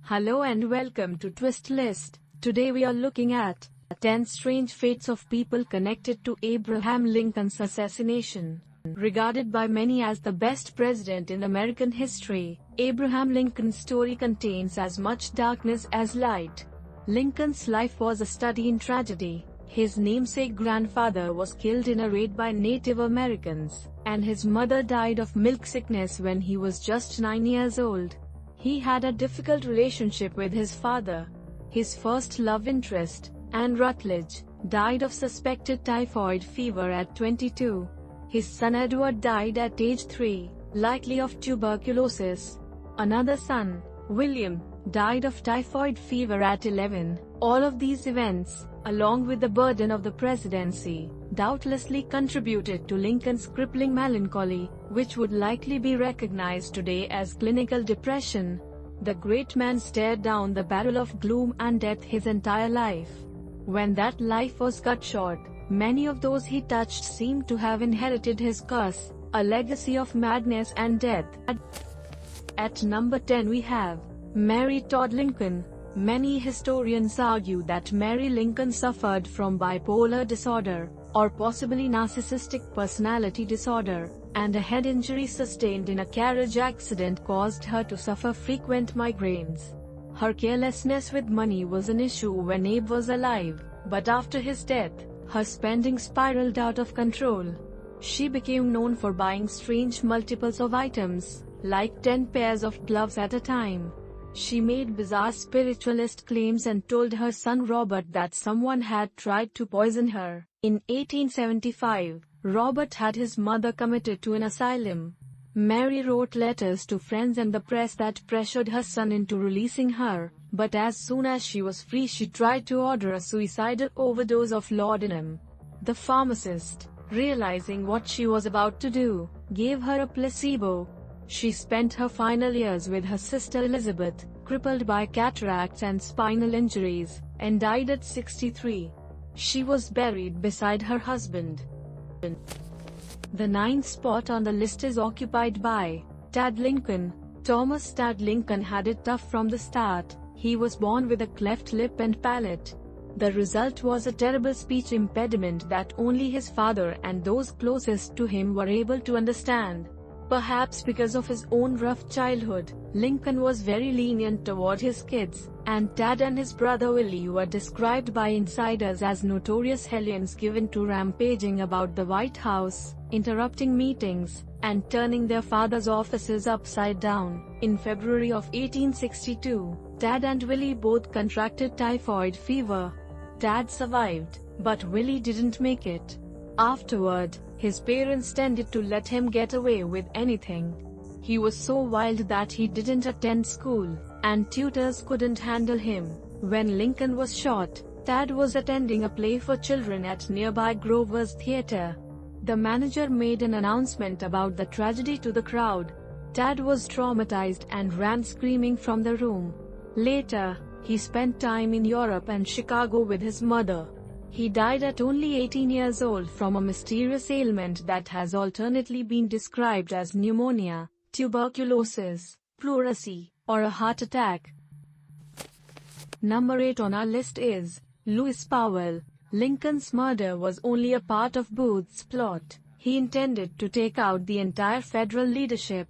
Hello and welcome to Twist List. Today we are looking at 10 strange fates of people connected to Abraham Lincoln's assassination. Regarded by many as the best president in American history, Abraham Lincoln's story contains as much darkness as light. Lincoln's life was a study in tragedy. His namesake grandfather was killed in a raid by Native Americans, and his mother died of milk sickness when he was just 9 years old. He had a difficult relationship with his father. His first love interest, Anne Rutledge, died of suspected typhoid fever at 22. His son Edward died at age 3, likely of tuberculosis. Another son, William, died of typhoid fever at 11. All of these events, along with the burden of the presidency, doubtlessly contributed to Lincoln's crippling melancholy, which would likely be recognized today as clinical depression. The great man stared down the barrel of gloom and death his entire life. When that life was cut short, many of those he touched seemed to have inherited his curse, a legacy of madness and death. At number 10 we have Mary Todd Lincoln. Many historians argue that Mary Lincoln suffered from bipolar disorder, or possibly narcissistic personality disorder, and a head injury sustained in a carriage accident caused her to suffer frequent migraines. Her carelessness with money was an issue when Abe was alive, but after his death, her spending spiraled out of control. She became known for buying strange multiples of items, like 10 pairs of gloves at a time. She made bizarre spiritualist claims and told her son Robert that someone had tried to poison her. In 1875, Robert had his mother committed to an asylum. Mary wrote letters to friends and the press that pressured her son into releasing her, but as soon as she was free she tried to order a suicidal overdose of laudanum. The pharmacist, realizing what she was about to do, gave her a placebo. She spent her final years with her sister Elizabeth, crippled by cataracts and spinal injuries, and died at 63. She was buried beside her husband. The 9th spot on the list is occupied by Tad Lincoln. Thomas Tad Lincoln had it tough from the start. He was born with a cleft lip and palate. The result was a terrible speech impediment that only his father and those closest to him were able to understand. Perhaps because of his own rough childhood, Lincoln was very lenient toward his kids, and Tad and his brother Willie were described by insiders as notorious hellions given to rampaging about the White House, interrupting meetings, and turning their father's offices upside down. In February of 1862, Tad and Willie both contracted typhoid fever. Tad survived, but Willie didn't make it. Afterward, his parents tended to let him get away with anything. He was so wild that he didn't attend school, and tutors couldn't handle him. When Lincoln was shot, Tad was attending a play for children at nearby Grover's Theater. The manager made an announcement about the tragedy to the crowd. Tad was traumatized and ran screaming from the room. Later, he spent time in Europe and Chicago with his mother. He died at only 18 years old from a mysterious ailment that has alternately been described as pneumonia, tuberculosis, pleurisy, or a heart attack. Number 8 on our list is Lewis Powell. Lincoln's murder was only a part of Booth's plot. He intended to take out the entire federal leadership.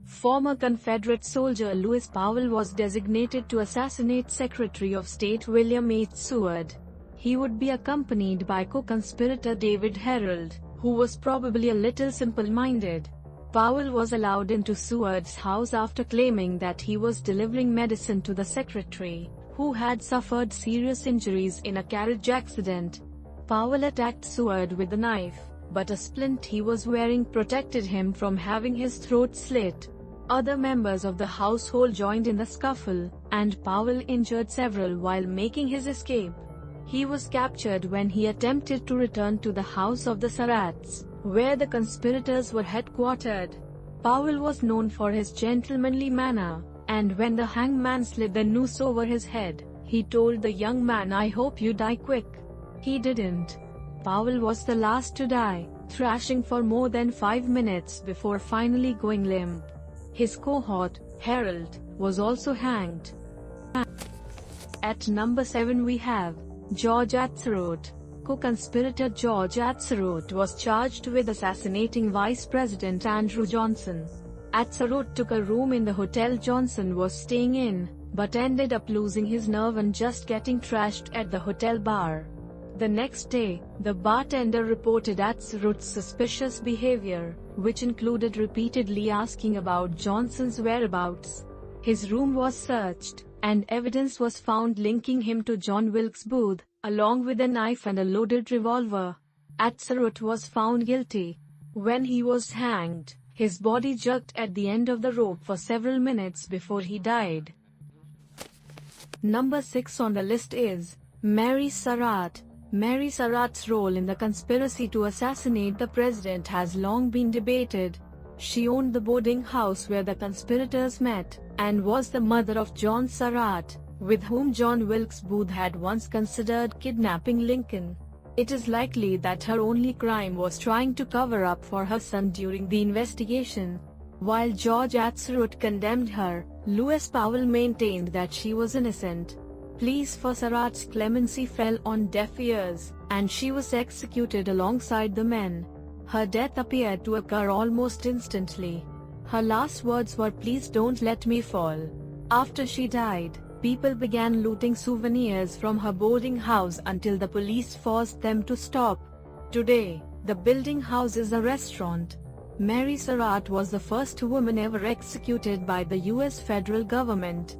Former Confederate soldier Lewis Powell was designated to assassinate Secretary of State William H. Seward. He would be accompanied by co-conspirator David Herold, who was probably a little simple-minded. Powell was allowed into Seward's house after claiming that he was delivering medicine to the secretary, who had suffered serious injuries in a carriage accident. Powell attacked Seward with a knife, but a splint he was wearing protected him from having his throat slit. Other members of the household joined in the scuffle, and Powell injured several while making his escape. He was captured when he attempted to return to the house of the Surratts, where the conspirators were headquartered. Powell was known for his gentlemanly manner, and when the hangman slid the noose over his head, he told the young man, "I hope you die quick." He didn't. Powell was the last to die, thrashing for more than 5 minutes before finally going limp. His cohort, Herold, was also hanged. At number 7 we have George Atzerodt. Co-conspirator George Atzerodt was charged with assassinating Vice President Andrew Johnson. Atzerodt took a room in the hotel Johnson was staying in, but ended up losing his nerve and just getting trashed at the hotel bar. The next day, the bartender reported Atzerodt's suspicious behavior, which included repeatedly asking about Johnson's whereabouts. His room was searched, and evidence was found linking him to John Wilkes Booth, along with a knife and a loaded revolver. Atzerodt was found guilty. When he was hanged, his body jerked at the end of the rope for several minutes before he died. Number 6 on the list is Mary Surratt. Mary Surratt's role in the conspiracy to assassinate the president has long been debated. She owned the boarding house where the conspirators met, and was the mother of John Surratt, with whom John Wilkes Booth had once considered kidnapping Lincoln. It is likely that her only crime was trying to cover up for her son during the investigation. While George Atzerodt condemned her, Lewis Powell maintained that she was innocent. Pleas for Surratt's clemency fell on deaf ears, and she was executed alongside the men. Her death appeared to occur almost instantly. Her last words were, "Please don't let me fall." After she died, people began looting souvenirs from her boarding house until the police forced them to stop. Today, the building houses a restaurant. Mary Surratt was the first woman ever executed by the US federal government.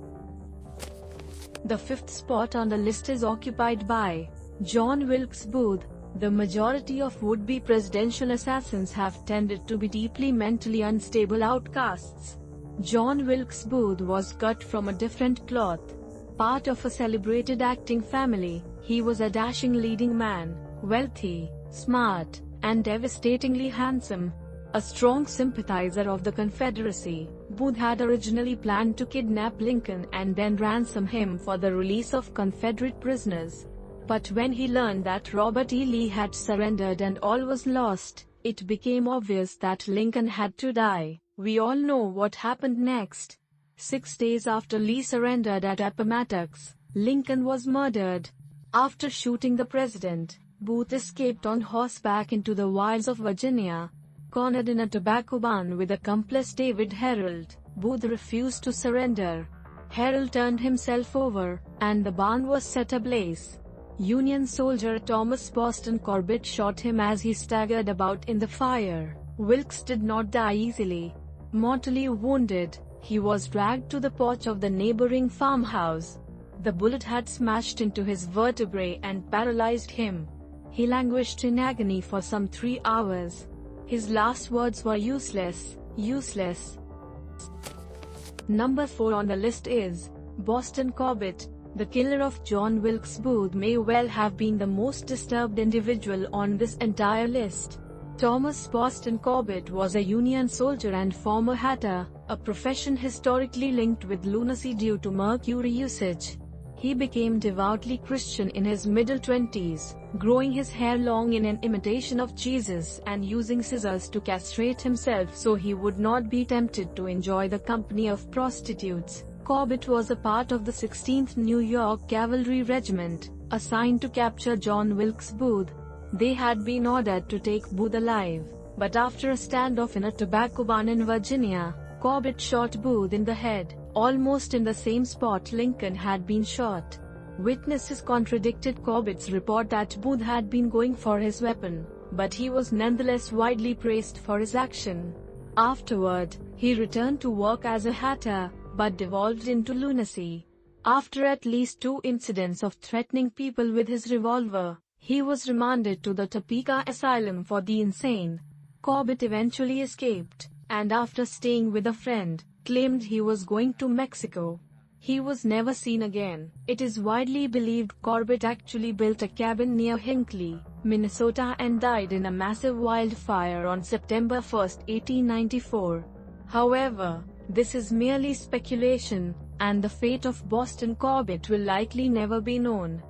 The 5th spot on the list is occupied by John Wilkes Booth. The majority of would-be presidential assassins have tended to be deeply mentally unstable outcasts. John Wilkes Booth was cut from a different cloth. Part of a celebrated acting family, he was a dashing leading man, wealthy, smart, and devastatingly handsome. A strong sympathizer of the Confederacy, Booth had originally planned to kidnap Lincoln and then ransom him for the release of Confederate prisoners. But when he learned that Robert E. Lee had surrendered and all was lost, it became obvious that Lincoln had to die. We all know what happened next. 6 days after Lee surrendered at Appomattox, Lincoln was murdered. After shooting the president, Booth escaped on horseback into the wilds of Virginia. Cornered in a tobacco barn with accomplice David Herold, Booth refused to surrender. Herold turned himself over, and the barn was set ablaze. Union soldier Thomas Boston Corbett shot him as he staggered about in the fire. Wilkes did not die easily. Mortally wounded, he was dragged to the porch of the neighboring farmhouse. The bullet had smashed into his vertebrae and paralyzed him. He languished in agony for some 3 hours. His last words were useless, useless. Number 4 on the list is Boston Corbett. The killer of John Wilkes Booth may well have been the most disturbed individual on this entire list. Thomas Boston Corbett was a Union soldier and former hatter, a profession historically linked with lunacy due to mercury usage. He became devoutly Christian in his middle 20s, growing his hair long in an imitation of Jesus and using scissors to castrate himself so he would not be tempted to enjoy the company of prostitutes. Corbett was a part of the 16th New York Cavalry Regiment, assigned to capture John Wilkes Booth. They had been ordered to take Booth alive, but after a standoff in a tobacco barn in Virginia, Corbett shot Booth in the head, almost in the same spot Lincoln had been shot. Witnesses contradicted Corbett's report that Booth had been going for his weapon, but he was nonetheless widely praised for his action. Afterward, he returned to work as a hatter, but devolved into lunacy. After at least 2 incidents of threatening people with his revolver, he was remanded to the Topeka Asylum for the Insane. Corbett eventually escaped, and after staying with a friend, claimed he was going to Mexico. He was never seen again. It is widely believed Corbett actually built a cabin near Hinckley, Minnesota and died in a massive wildfire on September 1, 1894. However, this is merely speculation, and the fate of Boston Corbett will likely never be known.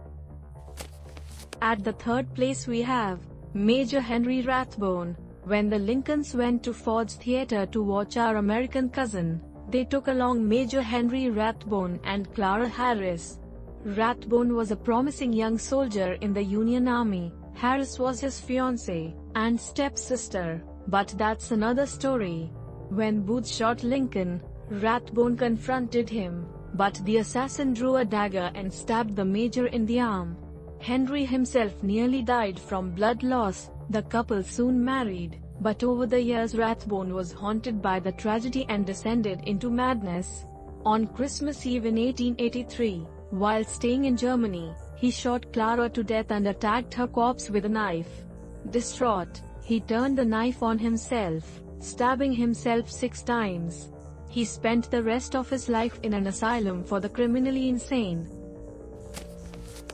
At the 3rd place we have Major Henry Rathbone. When the Lincolns went to Ford's Theater to watch Our American Cousin, They took along Major Henry Rathbone and Clara Harris. Rathbone was a promising young soldier in the Union Army. Harris was his fiancée and stepsister, but that's another story. When Booth shot Lincoln, Rathbone confronted him, but the assassin drew a dagger and stabbed the major in the arm. Henry himself nearly died from blood loss. The couple soon married, but over the years Rathbone was haunted by the tragedy and descended into madness. On Christmas Eve in 1883, while staying in Germany, he shot Clara to death and attacked her corpse with a knife. Distraught, he turned the knife on himself, stabbing himself 6 times. He spent the rest of his life in an asylum for the criminally insane.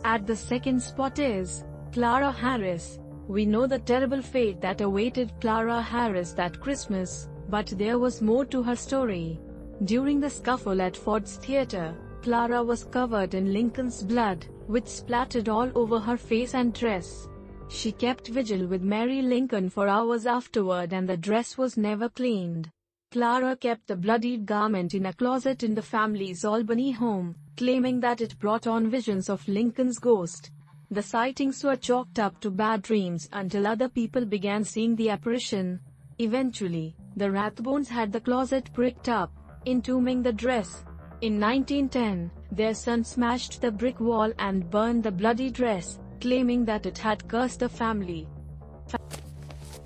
At the second spot is Clara Harris. We know the terrible fate that awaited Clara Harris that Christmas, but there was more to her story. During the scuffle at Ford's Theater, Clara was covered in Lincoln's blood, which splattered all over her face and dress. She kept vigil with Mary Lincoln for hours afterward and the dress was never cleaned. Clara kept the bloodied garment in a closet in the family's Albany home, claiming that it brought on visions of Lincoln's ghost. The sightings were chalked up to bad dreams until other people began seeing the apparition. Eventually, the Rathbones had the closet bricked up, entombing the dress. In 1910, their son smashed the brick wall and burned the bloody dress, claiming that it had cursed the family.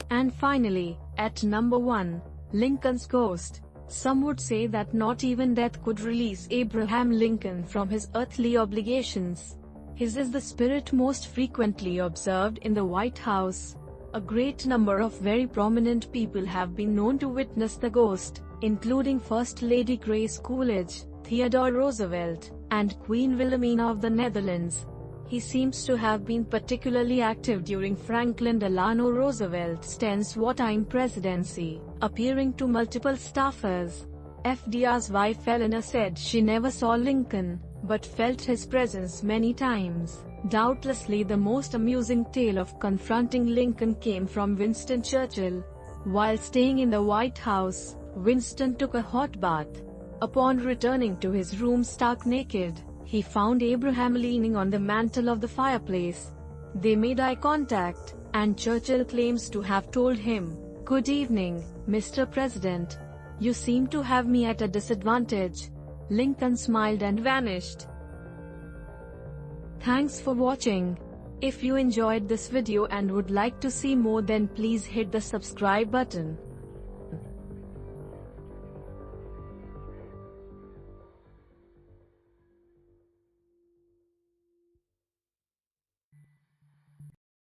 And finally, at number 1, Lincoln's ghost. Some would say that not even death could release Abraham Lincoln from his earthly obligations. His is the spirit most frequently observed in the White House. A great number of very prominent people have been known to witness the ghost, including First Lady Grace Coolidge, Theodore Roosevelt, and Queen Wilhelmina of the Netherlands. He seems to have been particularly active during Franklin Delano Roosevelt's tense wartime presidency, appearing to multiple staffers. FDR's wife Eleanor said she never saw Lincoln, but felt his presence many times. Doubtlessly the most amusing tale of confronting Lincoln came from Winston Churchill. While staying in the White House, Winston took a hot bath. Upon returning to his room stark naked, he found Abraham leaning on the mantel of the fireplace. They made eye contact, and Churchill claims to have told him, "Good evening, Mr. President. You seem to have me at a disadvantage." Lincoln smiled and vanished. Thanks for watching. If you enjoyed this video and would like to see more, then please hit the subscribe button.